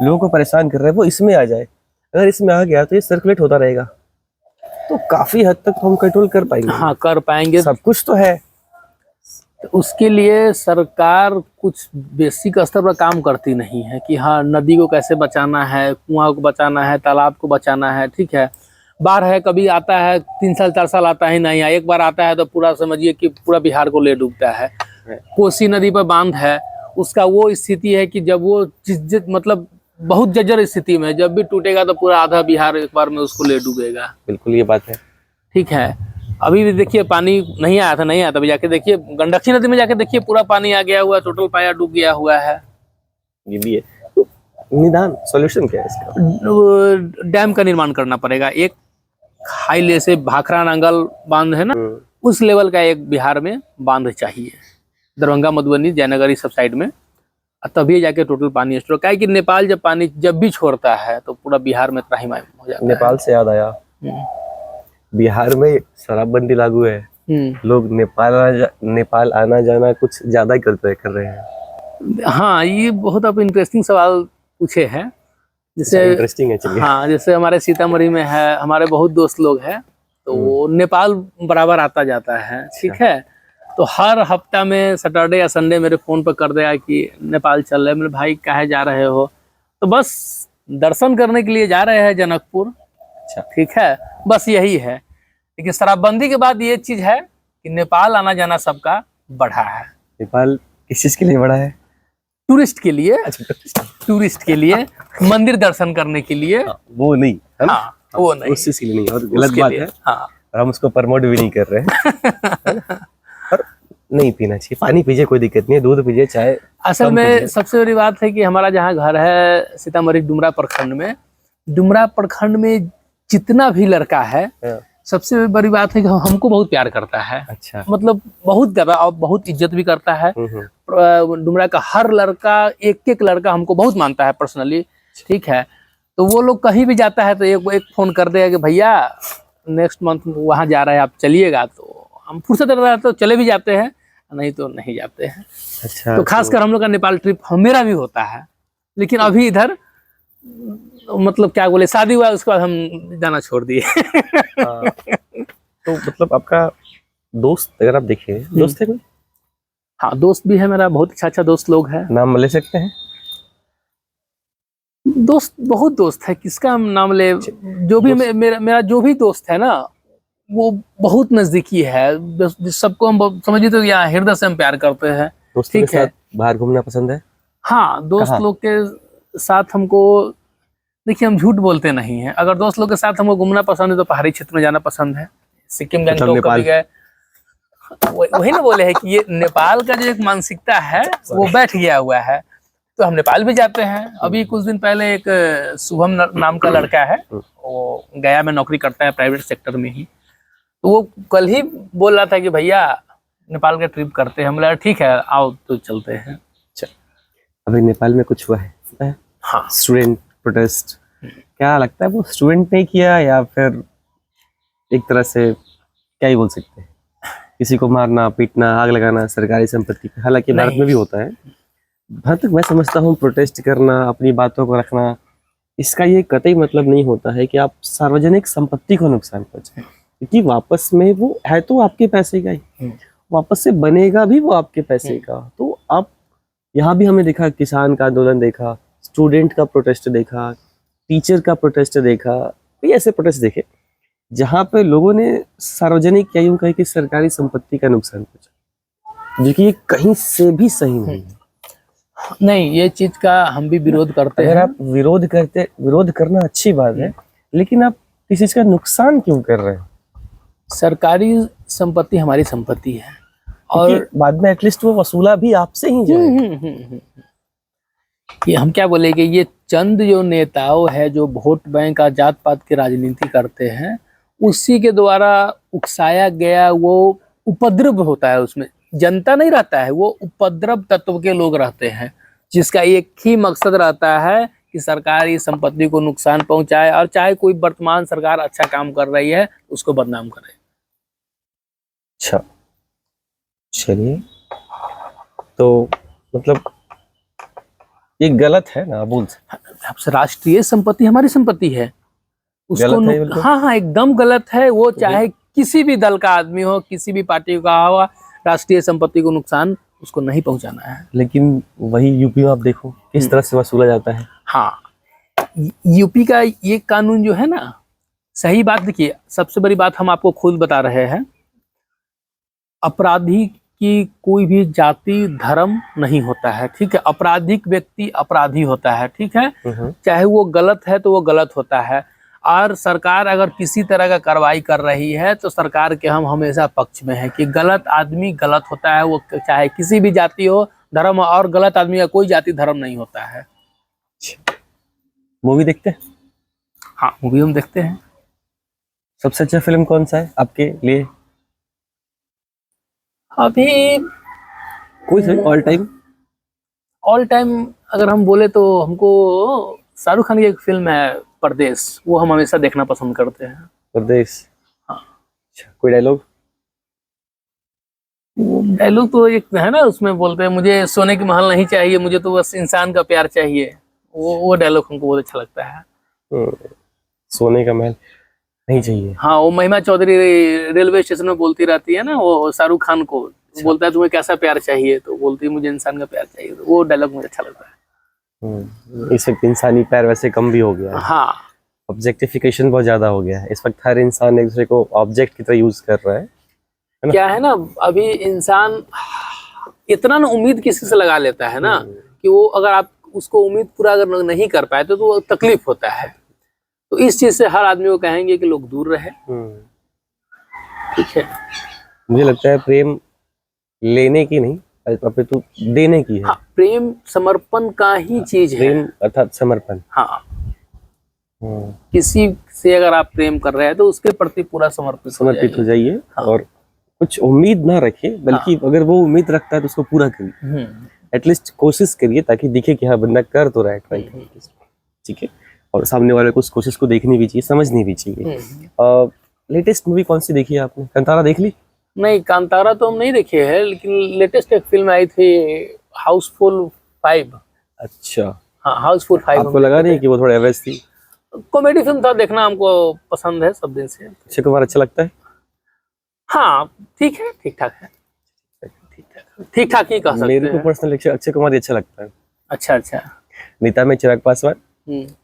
लोगों को परेशान कर रहा है, वो इसमें आ जाए। अगर इसमें आ गया तो ये सर्कुलेट होता रहेगा, तो काफी हद तक हम कंट्रोल कर पाएंगे। हाँ कर पाएंगे। सब कुछ तो है। तो उसके लिए सरकार कुछ बेसिक स्तर पर काम करती नहीं है कि हाँ नदी को कैसे बचाना है, कुआं को बचाना है, तालाब को बचाना है। ठीक है, बाढ़ है, कभी आता है 3 साल 4 साल आता ही नहीं है, एक बार आता है तो पूरा समझिए कि पूरा बिहार को ले डूबता है। कोसी नदी पर बांध है, उसका वो स्थिति है कि जब वो मतलब बहुत जर्जर स्थिति में, जब भी टूटेगा तो पूरा आधा बिहार एक बार में उसको ले डूबेगा। बिल्कुल ये बात है। ठीक है, अभी भी देखिए पानी नहीं आया था, नहीं आया था, अभी जाके देखिए गंडकी नदी में जाके देखिए पूरा पानी आ गया हुआ, टोटल पाया डूब गया हुआ है। ये भी है। तो निदान सॉल्यूशन क्या है इसका? डैम का निर्माण करना पड़ेगा, एक हाई ले से भाखरा नांगल बांध है ना, उस लेवल का एक बिहार में बांध चाहिए, दरभंगा मधुबनी जयनगर इस सब साइड में, तभी जाके टोटल पानी स्टोर। क्या है कि नेपाल जब पानी जब भी छोड़ता है तो पूरा बिहार में त्राहिमाम हो जाता है। नेपाल से याद आया, बिहार में शराबबंदी लागू है, लोग नेपाल आना जाना कुछ ज्यादा ही कर रहे हैं। हाँ, ये बहुत आप इंटरेस्टिंग सवाल पूछे हैं। जैसे इंटरेस्टिंग है, चलिए। हाँ, जैसे हमारे सीतामढ़ी में है, हमारे बहुत दोस्त लोग हैं, तो वो नेपाल बराबर आता जाता है। ठीक है, तो हर हफ्ता में सैटरडे या संडे मेरे फोन पर कर देगा कि नेपाल चल रहे। मेरे भाई काहे जा रहे हो? तो बस दर्शन करने के लिए जा रहे हैं जनकपुर। अच्छा, ठीक है, बस यही है। लेकिन शराबबंदी के बाद ये चीज है कि नेपाल आना जाना सबका बढ़ा है। नेपाल किस चीज के लिए बढ़ा है? टूरिस्ट के लिए। अच्छा, टूरिस्ट के लिए, मंदिर दर्शन करने के लिए। वो नहीं है ना? हाँ, वो नहीं, उस चीज के लिए नहीं, और गलत बात है। हाँ, और हम उसको प्रमोट भी नहीं कर रहे हैं। और नहीं पीना चाहिए, पानी पीजिए, कोई दिक्कत नहीं है, दूध पीजिए, चाय। असल में सबसे बड़ी बात है कि हमारा जहाँ घर है सीतामढ़ी डुमरा प्रखंड में, डुमरा प्रखंड में जितना भी लड़का है, सबसे बड़ी बात है कि हमको बहुत प्यार करता है। अच्छा, मतलब बहुत ज्यादा, और बहुत इज्जत भी करता है। डुमरा का हर लड़का, एक लड़का हमको बहुत मानता है पर्सनली। ठीक है, तो वो लोग कहीं भी जाता है तो एक फोन कर देगा कि भैया नेक्स्ट मंथ वहाँ जा रहे हैं, आप चलिएगा। तो हम फुर्सत रहता है तो चले भी जाते हैं, नहीं तो नहीं जाते हैं। अच्छा, तो खासकर हम लोग का नेपाल ट्रिप मेरा भी होता है, लेकिन अभी इधर मतलब क्या बोले, शादी हुआ उसके बाद हम जाना छोड़ दिए। तो मतलब आपका दोस्त, अगर आप देखें, दोस्त है कोई? हाँ, दोस्त भी है मेरा, बहुत अच्छा दोस्त लोग है। नाम ले सकते हैं? दोस्त बहुत दोस्त है, किसका हम नाम ले? जो भी मेरा जो भी दोस्त है ना, वो बहुत नजदीकी है। सबको हम समझिए तो यहाँ हृदय से हम प्यार करते हैं। दोस्तों के साथ बाहर घूमना पसंद है? हाँ, दोस्त लोग के साथ हमको, देखिए हम झूठ बोलते नहीं है, अगर दोस्त लोग के साथ हमको घूमना पसंद है तो पहाड़ी क्षेत्र में जाना पसंद है। सिक्किम, गंगटोक कभी गए। वही ना बोले है कि ये नेपाल का जो एक मानसिकता है वो बैठ गया हुआ है, तो हम नेपाल भी जाते हैं। अभी कुछ दिन पहले एक शुभम नाम का लड़का है, वो गया में नौकरी करता है प्राइवेट सेक्टर में ही, तो वो कल ही बोल रहा था कि भैया नेपाल का ट्रिप करते हैं। हम बोला ठीक है, आओ तो चलते हैं। अच्छा, अभी नेपाल में कुछ हुआ है? हाँ, स्टूडेंट प्रोटेस्ट, क्या लगता है वो स्टूडेंट ने किया या फिर एक तरह से क्या ही बोल सकते हैं, किसी को मारना पीटना, आग लगाना सरकारी संपत्ति पे? हालांकि भारत में भी होता है। जहाँ तक मैं समझता हूँ, प्रोटेस्ट करना, अपनी बातों को रखना, इसका ये कतई मतलब नहीं होता है कि आप सार्वजनिक संपत्ति को नुकसान पहुंचाएं, क्योंकि वापस में वो है तो आपके पैसे का ही, वापस से बनेगा भी वो आपके पैसे का। तो आप यहाँ भी हमने देखा, किसान का आंदोलन देखा, स्टूडेंट का प्रोटेस्ट देखा, टीचर का प्रोटेस्ट देखा, कई ऐसे प्रोटेस्ट देखे जहाँ पे लोगों ने सार्वजनिक या यूं कहे कि सरकारी संपत्ति का नुकसान पहुंचा, जो कि ये कहीं से भी सही नहीं है। नहीं, ये चीज का हम भी विरोध करते हैं। अगर आप विरोध करना अच्छी बात है, लेकिन आप किसी चीज का नुकसान क्यों कर रहे हैं? सरकारी संपत्ति हमारी संपत्ति है, और बाद में एटलीस्ट वो वसूला भी आपसे ही जाए। कि हम क्या बोले कि ये चंद जो नेताओं है जो वोट बैंक का जात पात की राजनीति करते हैं, उसी के द्वारा उकसाया गया वो उपद्रव होता है, उसमें जनता नहीं रहता है, वो उपद्रव तत्व के लोग रहते हैं, जिसका एक ही मकसद रहता है कि सरकारी संपत्ति को नुकसान पहुंचाए, और चाहे कोई वर्तमान सरकार अच्छा काम कर रही है उसको बदनाम करे। अच्छा, चलिए, तो मतलब ये गलत है ना, बोल सकते राष्ट्रीय संपत्ति हमारी संपत्ति है, उसको गलत है बिल्कुल? हाँ हाँ एकदम गलत है। वो चाहे किसी भी दल का आदमी हो, किसी भी पार्टी का हो, राष्ट्रीय संपत्ति को नुकसान उसको नहीं पहुंचाना है। लेकिन वही यूपी में आप देखो किस तरह से वसूला जाता है। हाँ, यूपी का ये कानून जो है ना, सही बात देखिए, सबसे बड़ी बात हम आपको खुद बता रहे हैं, अपराधी की कोई भी जाति धर्म नहीं होता है, ठीक है। आपराधिक व्यक्ति अपराधी होता है, ठीक है, चाहे वो गलत है तो वो गलत होता है। और सरकार अगर किसी तरह का कार्रवाई कर रही है तो सरकार के हम हमेशा पक्ष में है कि गलत आदमी गलत होता है, वो चाहे किसी भी जाति हो धर्म हो, और गलत आदमी का कोई जाति धर्म नहीं होता है। मूवी देखते हैं? हाँ, मूवी हम देखते हैं। सबसे अच्छा फिल्म कौन सा है आपके लिए? अभी कोई सा ऑल टाइम अगर हम बोले तो हमको शाहरुख खान की एक फिल्म है परदेश, वो हम हमेशा देखना पसंद करते हैं। परदेश? हाँ। अच्छा, कोई डायलॉग? डायलॉग तो एक है ना, उसमें बोलते हैं मुझे सोने की महल नहीं चाहिए, मुझे तो बस इंसान का प्यार चाहिए। वो डायलॉग हमको बहुत अच्छा लगता है। सोने का महल नहीं चाहिए। हाँ, वो महिमा चौधरी रेलवे स्टेशन में बोलती रहती है ना, वो शाहरुख खान को बोलता है तुम्हें कैसा प्यार चाहिए, तो बोलती है मुझे इंसान का प्यार चाहिए। तो वो डायलॉग मुझे अच्छा लगता है। इस वक्त इंसानी प्यार वैसे कम भी हो गया है। हाँ, ऑब्जेक्टिफिकेशन बहुत ज्यादा हो गया है इस वक्त, हर इंसान एक दूसरे को ऑब्जेक्ट की तरह यूज कर रहा है ना? क्या है ना, अभी इंसान इतना ना उम्मीद किसी से लगा लेता है ना कि वो अगर आप उसको उम्मीद पूरा अगर नहीं कर पाए तो वो तकलीफ होता है। तो इस चीज से हर आदमी को कहेंगे कि लोग दूर रहे, ठीक है। मुझे लगता है प्रेम लेने की नहीं अपितु देने की है। हाँ, प्रेम समर्पण का ही चीज है। प्रेम अर्थात समर्पण। हाँ, किसी से अगर आप प्रेम कर रहे हैं तो उसके प्रति पूरा समर्पित हो जाइए। हाँ। और कुछ उम्मीद ना रखिए, बल्कि अगर वो उम्मीद रखता है तो उसको पूरा करिए, एटलीस्ट कोशिश करिए, ताकि दिखे कि हाँ बंदा कर तो रहा है ट्राई, ठीक है। और सामने वाले को उस कोशिश को देखनी भी चाहिए, समझनी भी चाहिए। लेटेस्ट मूवी कौन सी देखी है आपने? कांतारा देख ली? नहीं, कांतारा तो हम नहीं देखे हैं, लेकिन लेटेस्ट एक फिल्म आई थी हाउसफुल 5। अच्छा, हाँ, हाउसफुल 5। आपको लगा नहीं कि वो थोड़ा एवरेज थी? कॉमेडी फिल्म था, देखना हमको पसंद है सब दिन से। अक्षय कुमार अच्छा लगता है? हाँ, ठीक है, ठीक ठाक है, ठीक ठाक ही कह सकते हैं। मेरे को पर्सनली अक्षय कुमार अच्छा लगता है। अच्छा। नीता में चिराग पासवान,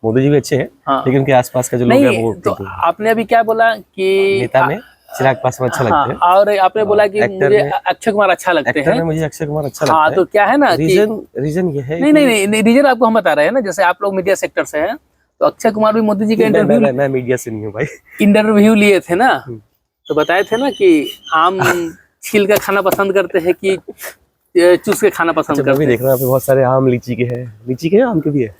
मोदी जी भी अच्छे हैं। हाँ। लेकिन उनके आसपास का जो लोग हैं वो तो आपने अभी क्या बोला कि नेता में चिराग पासवान अच्छा लगता है, और आपने बोला कि मुझे अक्षय कुमार अच्छा लगते हैं। मुझे अक्षय कुमार अच्छा लगता है। हाँ, तो क्या है ना, रीजन ये है। नहीं, रीजन आपको हम बता रहे हैं ना, जैसे आप लोग मीडिया सेक्टर से हैं, तो अक्षय कुमार भी मोदी जी का इंटरव्यू, मैं मीडिया से नहीं हूँ भाई, इंटरव्यू लिए थे ना, तो बताए थे ना कि आम छील कर खाना पसंद करते हैं कि चूस के खाना पसंद करते हैं। देख रहा हूँ बहुत सारे आम लीची के हैं, आम के भी है?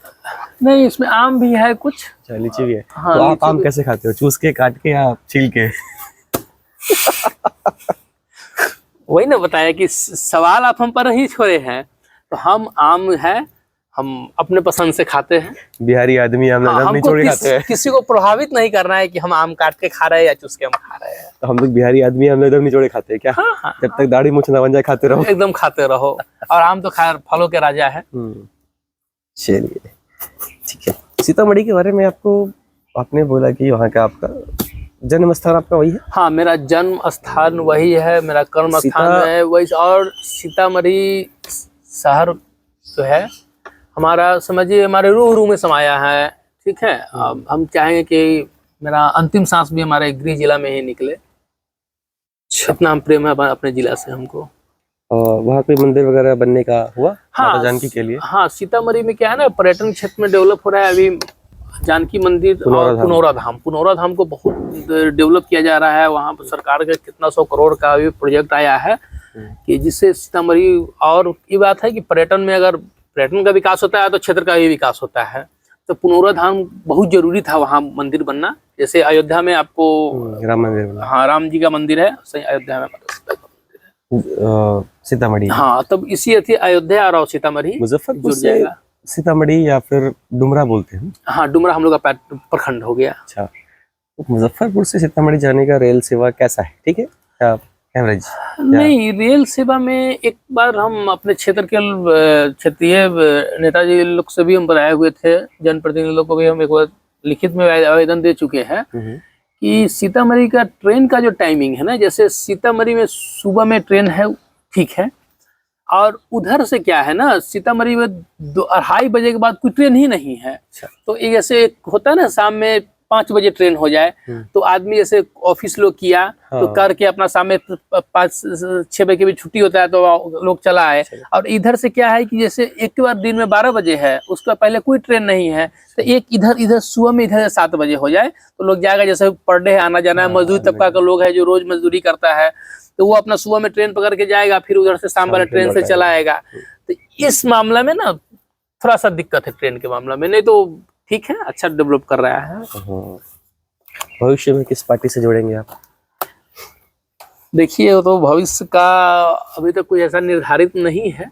नहीं, इसमें आम भी है कुछ। अच्छा, लीची भी है। हाँ, तो आप आम कैसे खाते हो? चूस के, काट के, या छील के? वही ना बताया कि सवाल आप हम पर ही छोड़े हैं, तो हम आम है, हम अपने पसंद से खाते हैं। बिहारी आदमी आम नहीं छोड़ के खाते हैं। किसी को प्रभावित नहीं करना है कि हम आम काट के खा रहे हैं या चूस के हम खा रहे हैं। तो हम लोग बिहारी आदमी आम नहीं छोड़े खाते हैं क्या? हाँ। जब तक दाढ़ी मूंछ ना बन जाए खाते रहो, एकदम खाते रहो। और आम तो खैर फलों के राजा है। चलिए, ठीक है। सीतामढ़ी के बारे में आपने बोला कि वहाँ का आपका जन्म स्थान आपका वही है? हाँ, मेरा जन्म स्थान वही है, मेरा कर्म स्थान है वही। और सीतामढ़ी शहर जो है हमारा, समझिए हमारे रूह में समाया है, ठीक है। अब हम चाहेंगे कि मेरा अंतिम सांस भी हमारे गृह जिला में ही निकले, इतना हम प्रेम है अपने जिला से हमको। वहाँ पे मंदिर वगैरह बनने का हुआ? हाँ, माता जानकी के लिए? हाँ, सीतामढ़ी में क्या है ना, पर्यटन क्षेत्र में डेवलप हो रहा है अभी। जानकी मंदिर और पुनौरा धाम को बहुत डेवलप किया जा रहा है। वहाँ पर सरकार का कितना 100 करोड़ का भी प्रोजेक्ट आया है कि जिससे सीतामढ़ी, और ये बात है कि पर्यटन में अगर पर्यटन का विकास होता है तो क्षेत्र का भी विकास होता है। तो पुनौरा धाम बहुत जरूरी था वहाँ मंदिर बनना। जैसे अयोध्या में आपको राम मंदिर बना। हाँ राम जी का मंदिर है, सही अयोध्या में सीतामढ़ी। हाँ, तब इसी अयोध्या और सीतामढ़ी मुजफ्फरपुर जुड़ जाएगा। सीतामढ़ी या फिर डुमरा बोलते हैं। हाँ, डुमरा हम लोग का प्रखंड हो गया। अच्छा, तो मुजफ्फरपुर से सीतामढ़ी जाने का रेल सेवा कैसा है? ठीक है एवरेज? नहीं, रेल सेवा में एक बार हम अपने क्षेत्र के क्षेत्रीय नेताजी लोग से भी हम बताए हुए थे, जनप्रतिनिधियों को भी हम एक बार लिखित में आवेदन दे चुके हैं कि सीतामढ़ी का ट्रेन का जो टाइमिंग है ना, जैसे सीतामढ़ी में सुबह में ट्रेन है ठीक है, और उधर से क्या है ना, सीतामढ़ी में 2-2:30 बजे के बाद कोई ट्रेन ही नहीं है। तो एक ऐसे होता है ना, शाम में 5 बजे ट्रेन हो जाए तो आदमी जैसे ऑफिस लोग किया तो करके अपना शाम में 5-6 बजे के भी छुट्टी होता है तो लोग चला आए। और इधर से क्या है कि जैसे एक बार दिन में 12 बजे है, उसका पहले कोई ट्रेन नहीं है, तो एक इधर सुबह में इधर 7 बजे हो जाए तो लोग जाएगा। जैसे पर डे आना जाना है, मजदूर तबका का लोग है जो रोज मजदूरी करता है, तो वो अपना सुबह में ट्रेन पकड़ के जाएगा, फिर उधर से शाम वाले ट्रेन से चला आएगा। तो इस मामला में ना थोड़ा सा दिक्कत है ट्रेन के मामला में, नहीं तो ठीक है, अच्छा डेवलप कर रहा है। भविष्य में किस पार्टी से जोड़ेंगे आप? देखिए, तो भविष्य का अभी तक कोई ऐसा निर्धारित नहीं है,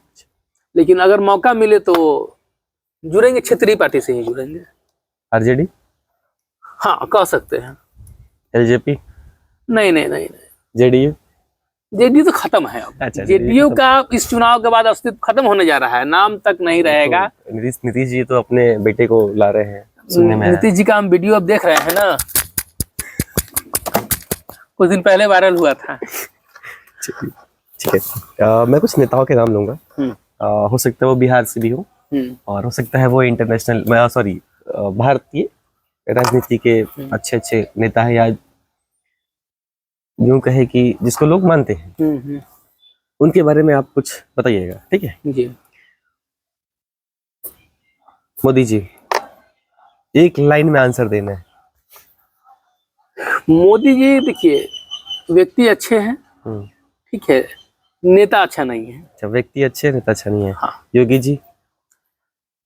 लेकिन अगर मौका मिले तो जुड़ेंगे, क्षेत्रीय पार्टी से ही जुड़ेंगे। आरजेडी? हाँ, कह सकते हैं। एलजेपी? नहीं। जेडीयू? जेडीयू तो खत्म है अब। अच्छा, जेडीयू का इस चुनाव के बाद अस्तित्व खत्म होने जा रहा है, नाम तक नहीं रहेगा। तो नीतीश जी तो अपने बेटे को ला रहे हैं, सुनने में नीतीश जी का हम वीडियो अब देख रहे हैं ना, कुछ दिन पहले वायरल हुआ था। ठीक है, मैं कुछ नेताओं के नाम लूंगा। हो सकता है वो बिहार से भी हो, और हो सकता है वो इंटरनेशनल सॉरी भारतीय राजनीति के अच्छे नेता है, या यूं कहे कि जिसको लोग मानते हैं, उनके बारे में आप कुछ बताइएगा, ठीक है जी। मोदी जी, एक लाइन में आंसर देना है। मोदी जी देखिए, व्यक्ति अच्छे हैं, ठीक है, नेता अच्छा नहीं है। अच्छा, व्यक्ति अच्छे, नेता अच्छा नहीं है। हाँ। योगी जी?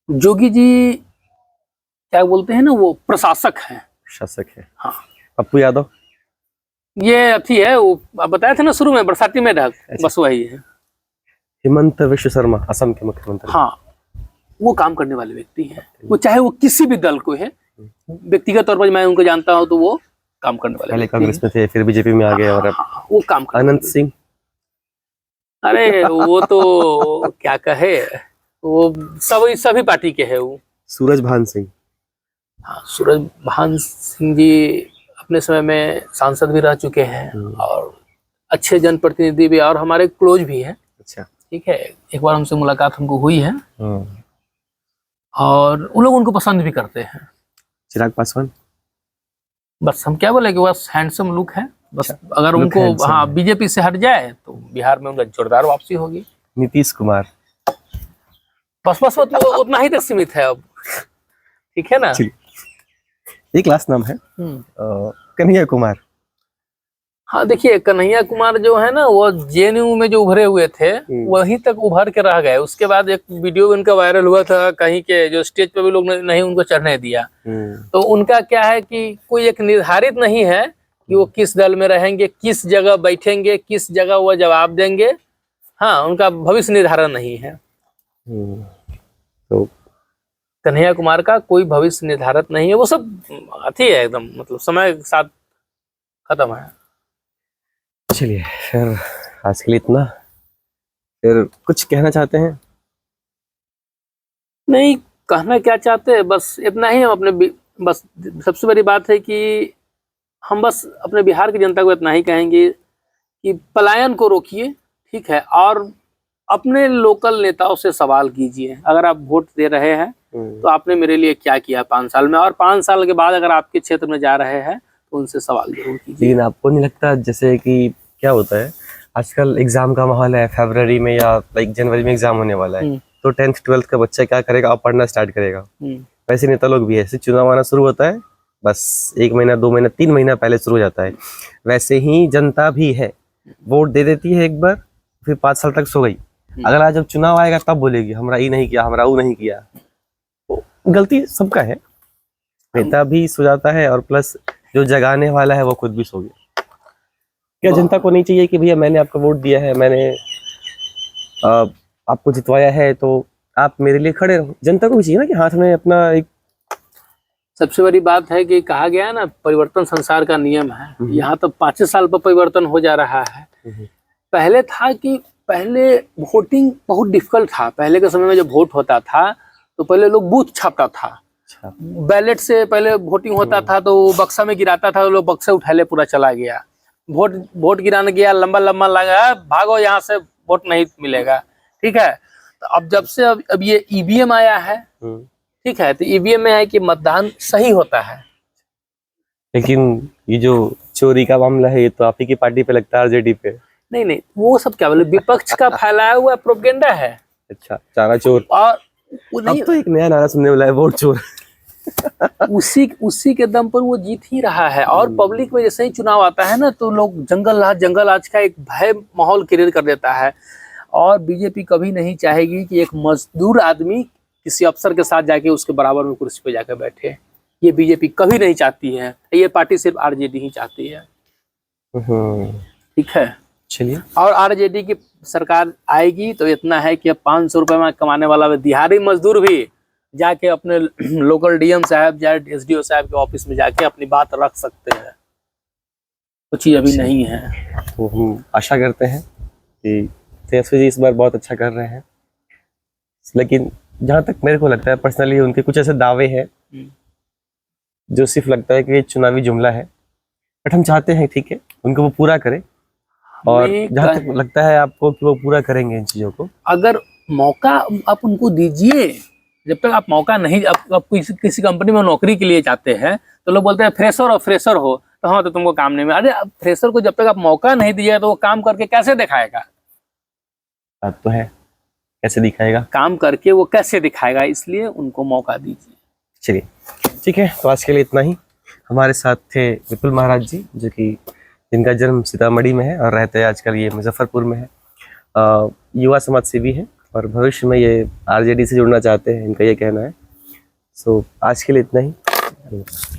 योगी जी क्या बोलते हैं ना, वो प्रशासक है। शासक है। हाँ। पप्पू यादव? ये अथी है, वो आप बताए थे ना शुरू में, बरसाती में ढक। अच्छा। बस वही है। हिमंत विश्व शर्मा, असम के मुख्यमंत्री। हाँ, वो काम करने वाले व्यक्ति हैं, वो चाहे वो किसी भी दल को है, व्यक्तिगत तौर पर मैं उनको जानता हूँ, तो वो काम करने वाले। पहले कांग्रेस में थे, फिर बीजेपी में आ गए, और अब वो काम। अनंत सिंह? अरे वो तो क्या कहे, वो सभी पार्टी के है वो। सूरज भान सिंह? हाँ, सूरज भान सिंह जी अपने समय में सांसद भी रह चुके हैं, और अच्छे जनप्रतिनिधि भी, और हमारे क्लोज भी हैं। अच्छा, ठीक है, एक बार हमसे मुलाकात हमको हुई है, और उन लोग उनको पसंद भी करते हैं। चिराग पासवान? बस हम क्या बोले कि बस हैंडसम लुक है, बस। अगर उनको हाँ बीजेपी से हट जाए तो बिहार में उनका जोरदार वापसी होगी। नीतीश कुमार? बस उतना ही तक सीमित है अब, ठीक है ना। एक लास्ट नाम है, कन्हैया कुमार। हाँ, देखिए, कन्हैया कुमार जो है ना, वो जेएनयू में जो उभरे हुए थे वहीं तक उभर के रह गए। उसके बाद एक वीडियो उनका वायरल हुआ था कहीं के, जो स्टेज पे भी लोग नहीं उनको चढ़ने दिया। तो उनका क्या है कि कोई एक निर्धारित नहीं है कि वो किस दल में रहेंगे, किस जगह बैठेंगे, किस जगह वो जवाब देंगे। हाँ, उनका भविष्य निर्धारण नहीं है। तो कन्हैया कुमार का कोई भविष्य निर्धारित नहीं है, वो सब अथी है एकदम, मतलब समय के साथ खत्म है। चलिए, फिर आज के लिए इतना। फिर कुछ कहना चाहते हैं? नहीं, कहना क्या चाहते हैं, बस इतना ही। हम अपने बस सबसे बड़ी बात है कि हम बस अपने बिहार की जनता को इतना ही कहेंगे कि पलायन को रोकिए, ठीक है, और अपने लोकल नेताओं से सवाल कीजिए। अगर आप वोट दे रहे हैं तो आपने मेरे लिए क्या किया 5 साल में, और 5 साल के बाद अगर आपके क्षेत्र में जा रहे हैं तो उनसे सवाल जरूर कीजिए। लेकिन आपको नहीं लगता, जैसे कि क्या होता है आजकल, एग्जाम का माहौल है, फरवरी में या लाइक जनवरी में एग्जाम होने वाला है, तो 10th 12th का बच्चा क्या करेगा, अब पढ़ना स्टार्ट करेगा। वैसे नेता लोग भी ऐसे, चुनाव आना शुरू होता है, बस 1 महीना 2 महीना 3 महीना पहले शुरू हो जाता है। वैसे ही जनता भी है, वोट दे देती है एक बार, फिर 5 साल तक सो गई, अगर आज जब चुनाव आएगा तब बोलेगी हमरा ये नहीं किया, हमरा वो नहीं किया। तो गलती सबका है, नेता भी सो जाता है और प्लस जो जगाने वाला है वो खुद भी सो गया। क्या जनता को नहीं चाहिए कि भैया मैंने आपको वोट दिया है, मैंने आपको जितवाया है, तो आप मेरे लिए खड़े रहो। जनता को भी चाहिए ना कि हाथ में अपना एक, सबसे बड़ी बात है कि कहा गया है ना, परिवर्तन संसार का नियम है। यहाँ तो 5 साल पर परिवर्तन हो जा रहा है। पहले था कि पहले वोटिंग बहुत डिफिकल्ट था। पहले के समय में जब वोट होता था तो पहले लोग बूथ छापता था, बैलेट से पहले वोटिंग होता था तो बक्सा में गिराता था, लोग बक्से उठा ले, पूरा चला गया। वोट गिराने गया, लंबा लंबा लगा, भागो यहाँ से, वोट नहीं मिलेगा। ठीक है, तो अब जब से अब ये ईवीएम आया है, ठीक है, तो ईवीएम में है कि मतदान सही होता है। लेकिन ये जो चोरी का मामला है ये तो आप ही की पार्टी पे लगता है, आरजेडी पे। नहीं, वो सब क्या बोले, विपक्ष का फैलाया हुआ प्रोपेगेंडा है। अच्छा, चारा चोर। और वो नहीं, अब तो एक नया नारा सुनने वाला है, वोट चोर। उसी के दम पर वो जीत ही रहा है। और पब्लिक में जैसे ही चुनाव आता है ना तो लोग जंगल राज का एक भय माहौल क्रिएट कर देता है। और बीजेपी कभी नहीं चाहेगी कि एक मजदूर आदमी किसी अफसर के साथ जाके उसके बराबर में कुर्सी पे जाकर बैठे। ये बीजेपी कभी नहीं चाहती है, ये पार्टी सिर्फ आरजेडी ही चाहती है। ठीक है, चलिए। और आरजेडी की सरकार आएगी तो इतना है कि अब 500 रुपए में कमाने वाला दिहाड़ी मजदूर भी जाके अपने लोकल डीएम साहब या एसडीओ साहब के ऑफिस में जाके अपनी बात रख सकते हैं। कुछ चीज अभी नहीं है। तो हम आशा करते हैं कि तेजस्वी जी इस बार बहुत अच्छा कर रहे हैं। लेकिन जहां तक मेरे को लगता है पर्सनली, उनके कुछ ऐसे दावे हैं जो सिर्फ लगता है कि ये चुनावी जुमला है, बट हम चाहते हैं ठीक है उनको वो पूरा करें। और जहां तक लगता है आपको कि वो पूरा करेंगे इन चीजों को, अगर मौका आप उनको दीजिए। जब तक आप मौका नहीं, आप किसी कंपनी में नौकरी के लिए जाते हैं तो लोग बोलते हैं फ्रेशर हो तो हाँ तो तुमको काम नहीं मिला। अरे फ्रेशर को जब तक आप मौका नहीं दिया तो वो काम करके कैसे दिखाएगा? बात तो है, कैसे दिखाएगा? काम करके वो कैसे दिखाएगा, इसलिए उनको मौका दीजिए। चलिए ठीक है, तो आज के लिए इतना ही। हमारे साथ थे विपुल महाराज जी, जो कि जिनका जन्म सीतामढ़ी में है और रहते हैं आजकल ये मुजफ्फरपुर में है। युवा समाज सेवी है और भविष्य में ये आरजेडी से जुड़ना चाहते हैं, इनका ये कहना है। सो आज के लिए इतना ही।